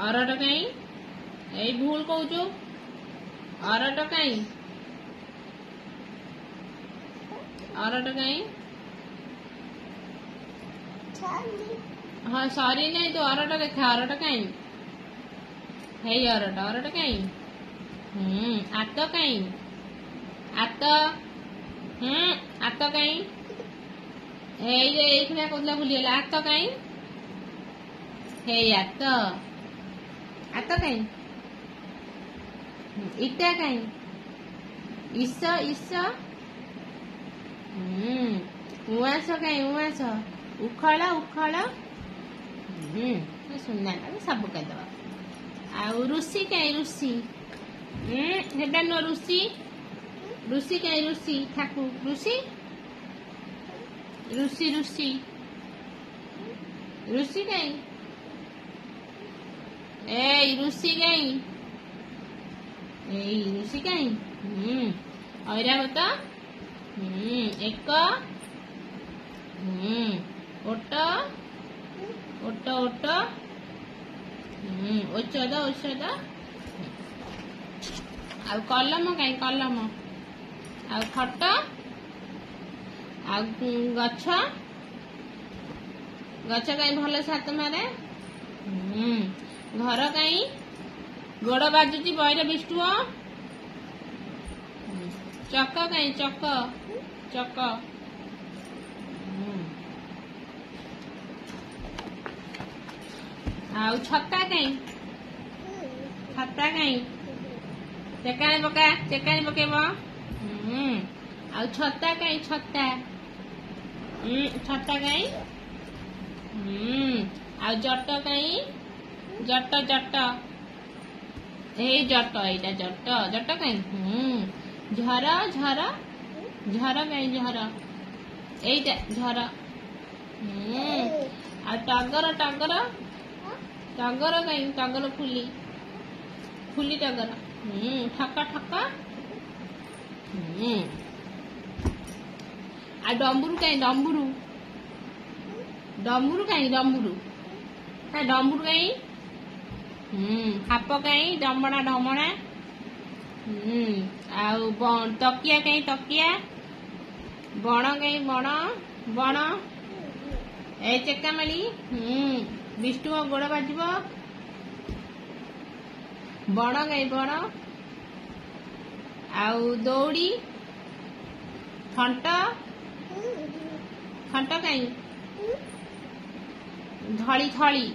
अरट कहीं यही भूल कहूचु अरट कहीं हाँ सॉरी नहीं तो अरट देखा अरट कहीं है अरट कहीं आत कहीं आत आत कहीं ये कहला भूलीगला आत कहीं है आत आत कहीं इटा कहीं इस उस कहीं उस उखल उखल सुंदर सब कहीदेव आउ रुसी कहीं रुसी हेडा नो रुसी रुसी कहीं रुसी ठाकु रुसी रुसी रुसी रुसी कहीं ए रुसी कहीं रुसी कहीं और बता एक ओट ओट ओट औषध औषध आ कलम कहीं कलम आ खट आ गछ गछ कहीं भल सात मारे घर कहीं गोड़ बाजुची बहरे बिष्टुओ चक कहीं चक चक आउ छत्ता कहीं छत्ता कहीं चेकानी पका चेकानी पकेब आउ छत्ता कहीं छत्ता छत्ता कहीं आउ जट कहीं जट जट जट एटा जट जट कहीं झर झर झर कहीं झर एटा झर आ टगर टगर टगर कहीं टगर फुली फुली टगर ठका ठका आ डम्बुरु कहीं डम्बुरु डम्बुरु कहीं डम्बुरु डम्बुरु कहीं हाप कहीं डमणा डमणा आउ तकिया कहीं तकिया बण कहीं बण बण ए चेकामाली विष्णु गोड़ बाजब बण कहीं बण आउ दौड़ी खंट खंट कहीं धड़ी थली